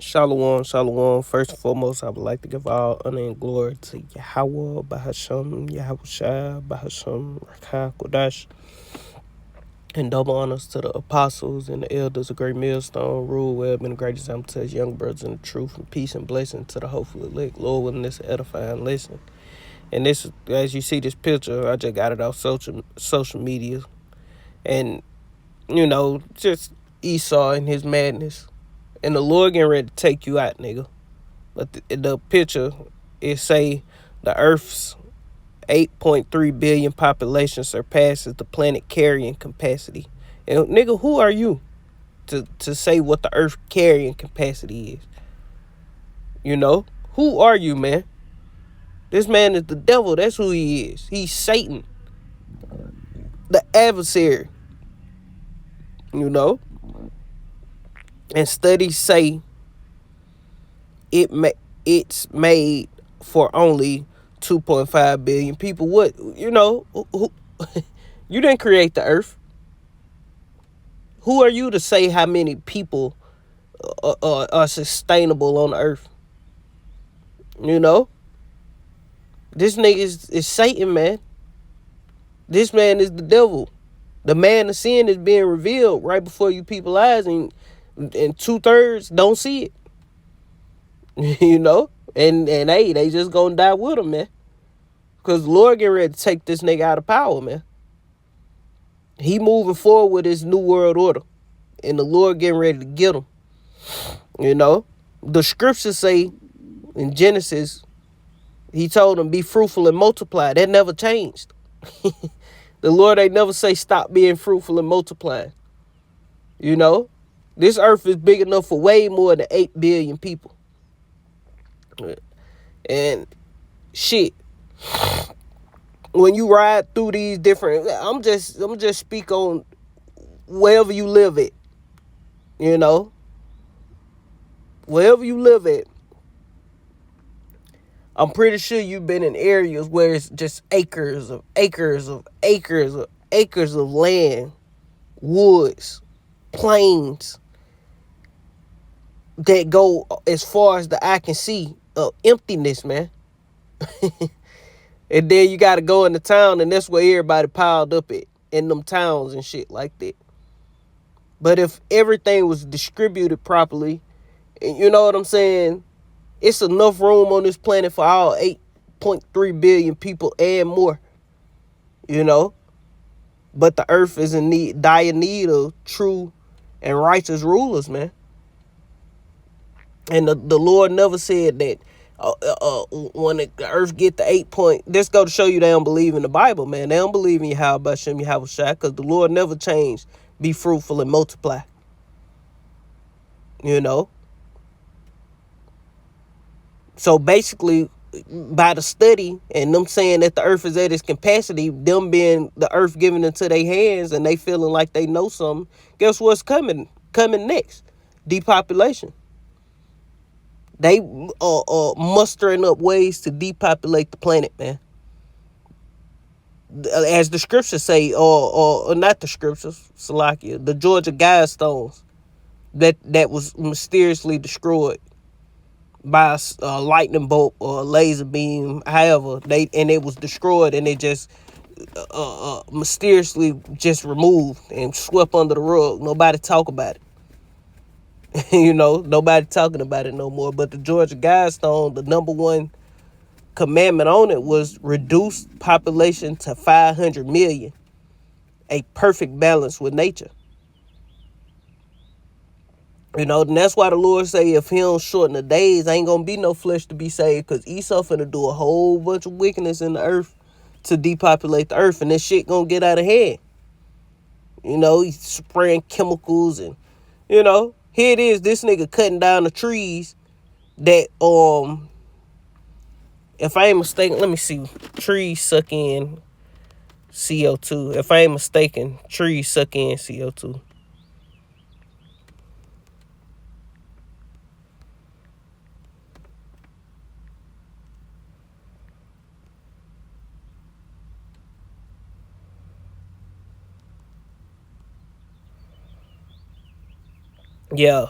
Shalom, shalom. First and foremost, I would like to give all honor and glory to Yahweh, Bahasham, Yahweh Shai, Bahasham, Rakah, Kodash, and double honors to the apostles and the elders of Great Millstone, Rule Web, and the great example to his young brothers in the truth, and peace and blessing to the hopefully elect. Lord, willing this edifying lesson. And this, as you see this picture, I just got it off social media, and just Esau and his madness, and the Lord getting ready to take you out, nigga. But the picture, it say the Earth's 8.3 billion population surpasses the planet carrying capacity. And nigga, who are you to say what the Earth carrying capacity is? You know? Who are you, man? This man is the devil. That's who he is. He's Satan, the adversary. You know? And studies say it's made for only 2.5 billion people. What, who you didn't create the earth. Who are you to say how many people are sustainable on the earth? You know, this nigga is Satan, man. This man is the devil. The man of sin is being revealed right before you people's eyes, and 2/3 don't see it. You know, and hey, they just gonna die with him, man. Cause the Lord getting ready to take this nigga out of power, man. He moving forward with his new world order, and the Lord getting ready to get him. You know, the scriptures say in Genesis, he told him, be fruitful and multiply. That never changed. The Lord ain't never say stop being fruitful and multiplying. You know, this earth is big enough for way more than 8 billion people. And shit, when you ride through these different, I'm just speak on wherever you live at. You know, wherever you live at, I'm pretty sure you've been in areas where it's just acres of acres of acres of acres of land, woods, plains that go as far as the eye can see of emptiness, man. And then you got to go into town, and that's where everybody piled up at, in them towns and shit like that. But if everything was distributed properly, and you know what I'm saying, it's enough room on this planet for all 8.3 billion people and more, you know. But the earth is in dire need of true and righteous rulers, man. And the Lord never said that when the earth get to 8 point, this go to show you they don't believe in the Bible, man. They don't believe in Yahweh Shem Yahweh Shai, because the Lord never changed. Be fruitful and multiply. You know. So basically, by the study and them saying that the earth is at its capacity, them being the earth given into their hands and they feeling like they know something, guess what's coming next? Depopulation. They mustering up ways to depopulate the planet, man. As the scriptures say, or not the scriptures, Salakia, the Georgia Guidestones that was mysteriously destroyed by a lightning bolt or a laser beam, however, it was destroyed, and it just mysteriously just removed and swept under the rug. Nobody talk about it. You know, nobody talking about it no more. But the Georgia Guidestone, the number one commandment on it was reduce population to 500 million, a perfect balance with nature. You know, and that's why the Lord say if he don't shorten the days, ain't gonna be no flesh to be saved, because Esau finna do a whole bunch of wickedness in the earth to depopulate the earth, and this shit gonna get out of hand. You know, he's spraying chemicals, and you know, here it is, this nigga cutting down the trees that if I ain't mistaken, let me see, trees suck in CO2. If I ain't mistaken, trees suck in CO2. Yeah.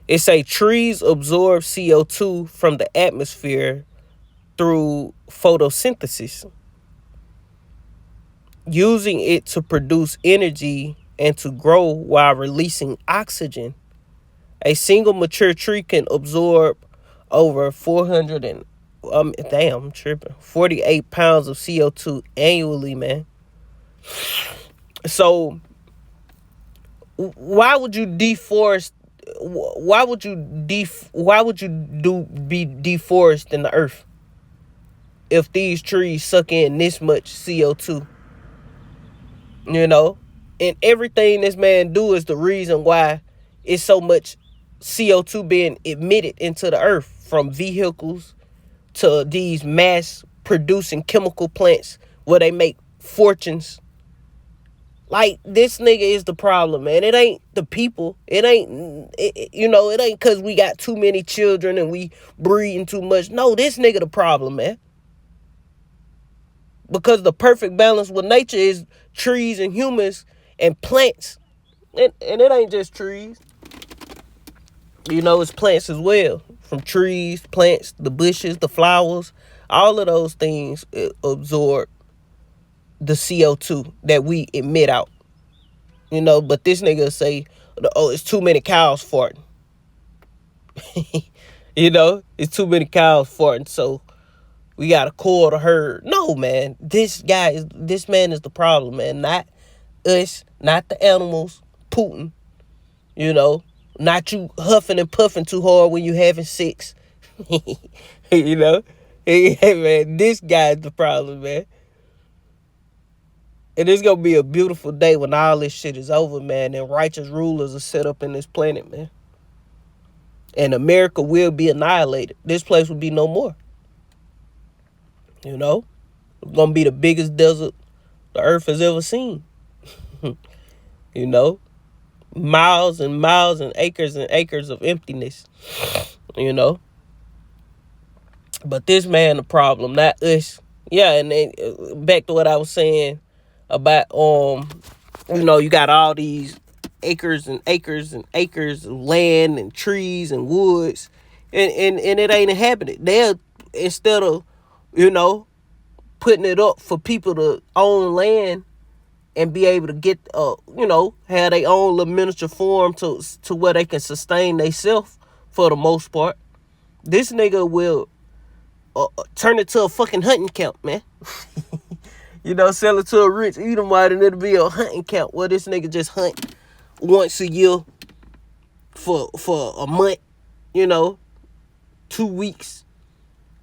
It say trees absorb CO2 from the atmosphere through photosynthesis, using it to produce energy and to grow while releasing oxygen. A single mature tree can absorb over 400 and I'm tripping, 48 pounds of CO2 annually, man. So why would you deforest? Why would you be deforesting the earth if these trees suck in this much CO2? You know, and everything this man do is the reason why it's so much CO2 being emitted into the earth, from vehicles to these mass producing chemical plants where they make fortunes. Like, this nigga is the problem, man. It ain't the people. It ain't, it ain't because we got too many children and we breeding too much. No, this nigga the problem, man. Because the perfect balance with nature is trees and humans and plants. And it ain't just trees. It's plants as well. From trees, plants, the bushes, the flowers. All of those things absorb the CO2 that we emit out. But this nigga say, oh, it's too many cows farting. It's too many cows farting, so we gotta cull the herd. No, man. This man is the problem, man. Not us, not the animals, Putin. Not you huffing and puffing too hard when you having sex. Hey, man, this guy's the problem, man. And it's gonna be a beautiful day when all this shit is over, man, and righteous rulers are set up in this planet, man. And America will be annihilated. This place will be no more. It's gonna be the biggest desert the earth has ever seen. Miles and miles and acres of emptiness. But this man the problem, not us. Yeah, and then back to what I was saying about you got all these acres and acres and acres of land and trees and woods, and it ain't inhabited. They'll, instead of putting it up for people to own land and be able to get have their own little miniature farm to where they can sustain themselves for the most part, this nigga will turn it to a fucking hunting camp, man. Sell it to a rich Edomite and it'll be a hunting camp where this nigga just hunt once a year for a month, 2 weeks.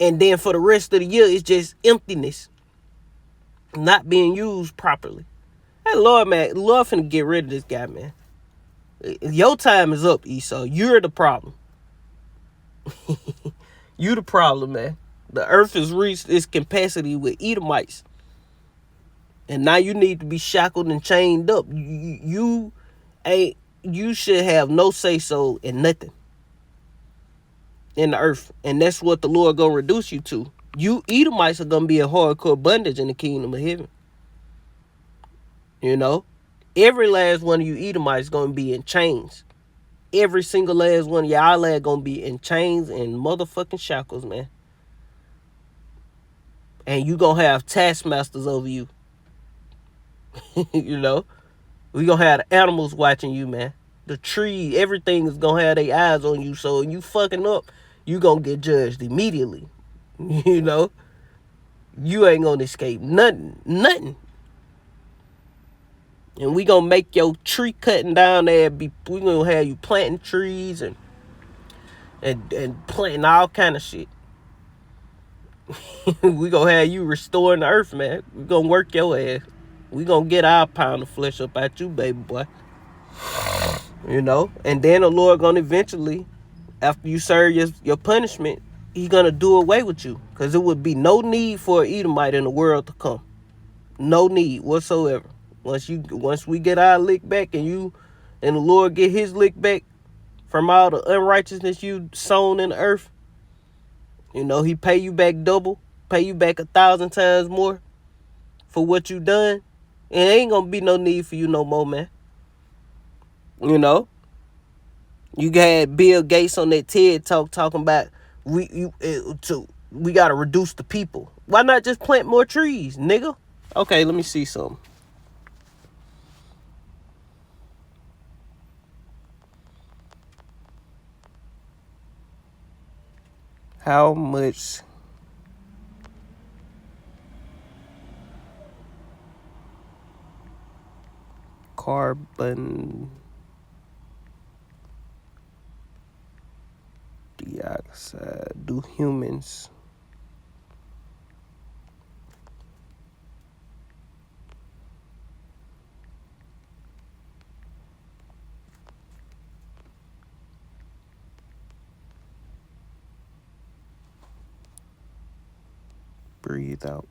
And then for the rest of the year, it's just emptiness. Not being used properly. Hey, Lord, man. Lord finna get rid of this guy, man. Your time is up, Esau. You're the problem. You the problem, man. The earth has reached its capacity with Edomites. And now you need to be shackled and chained up. You should have no say-so in nothing in the earth. And that's what the Lord gonna reduce you to. You Edomites are gonna be in hardcore bondage in the kingdom of heaven. Every last one of you Edomites gonna be in chains. Every single last one of y'all lad gonna be in chains and motherfucking shackles, man. And you gonna have taskmasters over you. We gonna have the animals watching you, man. The tree, everything is gonna have their eyes on you. So you fucking up, you gonna get judged immediately. You ain't gonna escape nothing. And we gonna make your tree cutting down there we gonna have you planting trees and planting all kind of shit. We gonna have you restoring the earth, man. We gonna work your ass. We gonna get our pound of flesh up at you, baby boy. And then the Lord gonna eventually, after you serve your punishment, He's gonna do away with you, because there would be no need for an Edomite in the world to come. No need whatsoever. Once we get our lick back, and the Lord get His lick back from all the unrighteousness you sown in the earth, He pay you back double, pay you back 1,000 times more for what you done. And ain't gonna be no need for you no more, man. You had Bill Gates on that TED talk talking about we gotta reduce the people. Why not just plant more trees, nigga? Okay, let me see something. How much carbon dioxide do humans breathe out?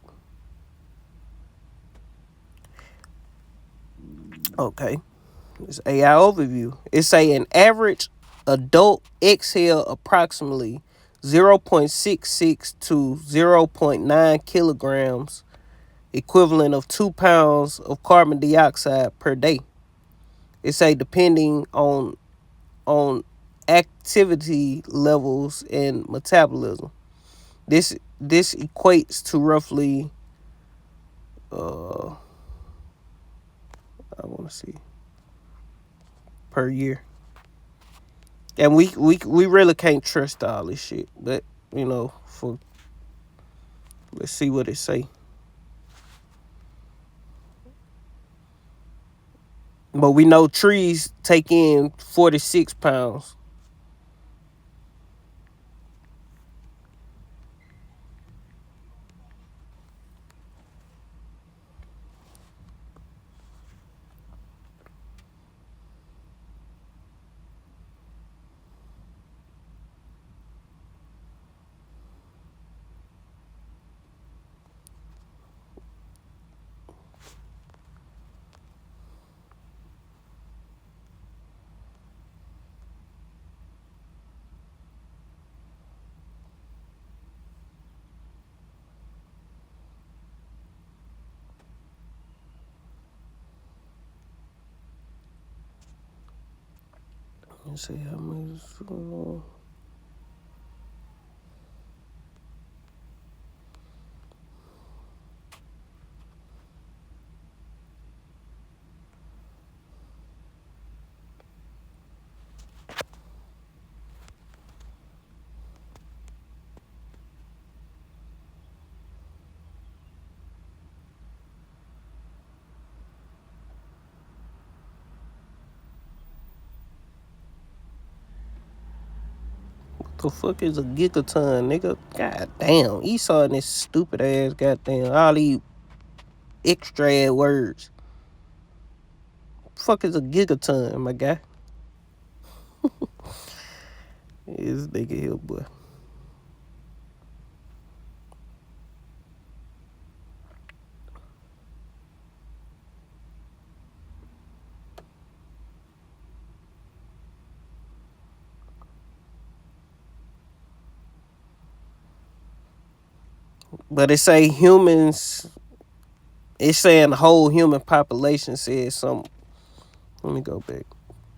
Okay. It's AI overview. It say an average adult exhale approximately 0.66 to 0.9 kilograms, equivalent of 2 pounds of carbon dioxide per day. It say depending on activity levels and metabolism. This equates to roughly I want to see per year. And we really can't trust all this shit. But for let's see what it say. But we know trees take in 46 pounds. Let's see how much. The fuck is a gigaton, nigga? God damn. Esau and this stupid ass goddamn all these extra words. Fuck is a gigaton, my guy? This nigga here, boy. But it say humans. It's saying the whole human population says something. Let me go back.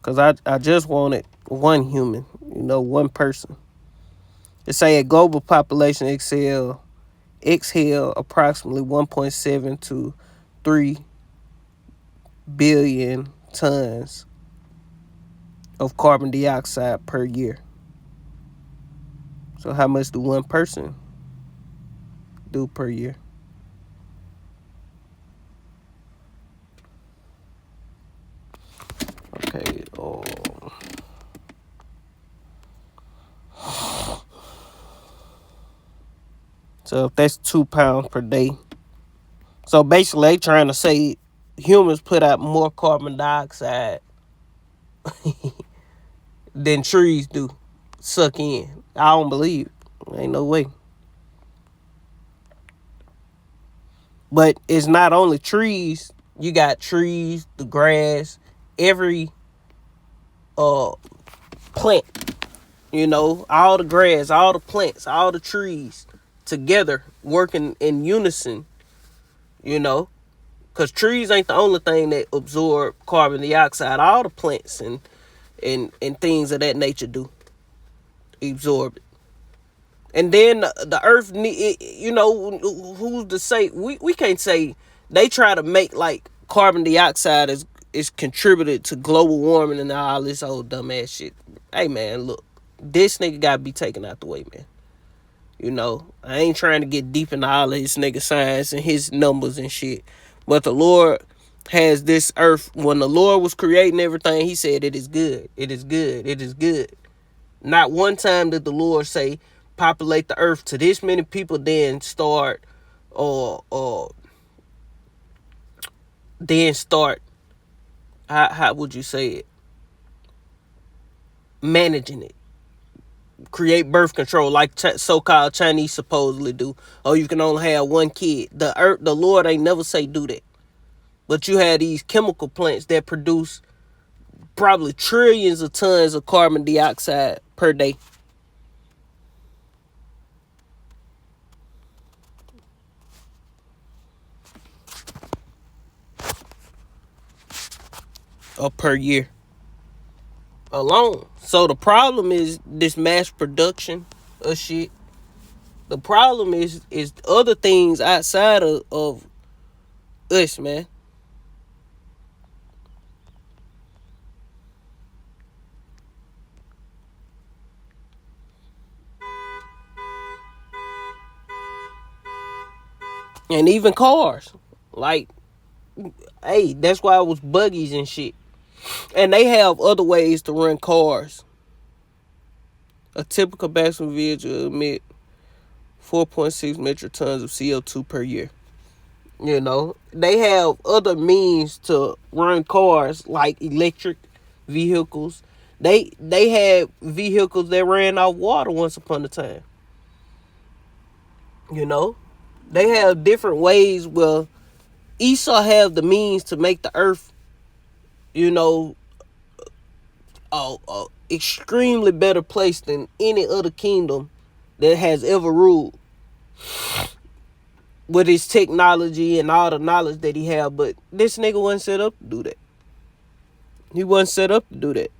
Because I just wanted one human, one person. It say a global population exhale approximately 1.7 to 3 billion tons of carbon dioxide per year. So how much do one person do per year? Okay. So if that's 2 pounds per day. So basically they trying to say humans put out more carbon dioxide than trees do suck in. I don't believe it. Ain't no way. But it's not only trees. You got trees, the grass, every plant, all the grass, all the plants, all the trees together working in unison, because trees ain't the only thing that absorb carbon dioxide. All the plants and and things of that nature do. Absorb it. And then the earth, who's to say? We can't say. They try to make like carbon dioxide is contributed to global warming and all this old dumbass shit. Hey man, look, this nigga gotta be taken out the way, man. I ain't trying to get deep into all of his nigga science and his numbers and shit. But the Lord has this earth. When the Lord was creating everything, he said it is good. It is good. It is good. Not one time did the Lord say, populate the earth to this many people, then start or then start, how would you say it? Managing it. Create birth control like so-called Chinese supposedly do. Oh, you can only have one kid. The Lord ain't never say do that. But you have these chemical plants that produce probably trillions of tons of carbon dioxide per day. Or per year alone. So the problem is this mass production of shit. The problem is other things outside of us, man. And even cars. Like, hey, that's why it was buggies and shit. And they have other ways to run cars. A typical passenger vehicle emit 4.6 metric tons of CO2 per year. They have other means to run cars like electric vehicles. They had vehicles that ran off water once upon a time. They have different ways. Well, Esau have the means to make the earth, extremely better place than any other kingdom that has ever ruled, with his technology and all the knowledge that he have. But this nigga wasn't set up to do that. He wasn't set up to do that.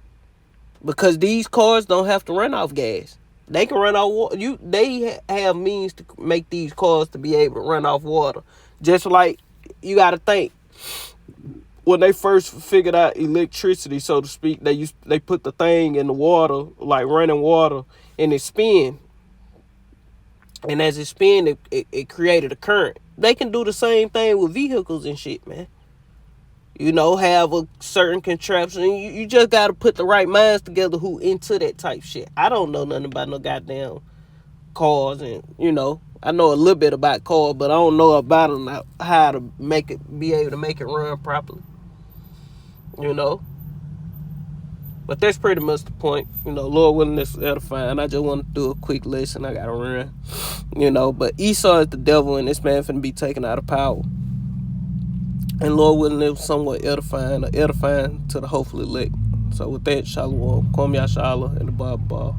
Because these cars don't have to run off gas. They can run off water. They have means to make these cars to be able to run off water. Just like, you got to think, when they first figured out electricity, so to speak, they put the thing in the water, like running water, and it spin. And as it spin, it created a current. They can do the same thing with vehicles and shit, man. Have a certain contraption. You just got to put the right minds together who into that type shit. I don't know nothing about no goddamn cars, and I know a little bit about cars, but I don't know about them, how to be able to make it run properly. But that's pretty much the point. Lord willing, this is edifying. I just want to do a quick lesson. I gotta run. But Esau is the devil, and this man finna be taken out of power. And Lord willing, it was somewhat edifying to the hopefully elect. So with that, Shalom, Kwam Yashala, and the Baba.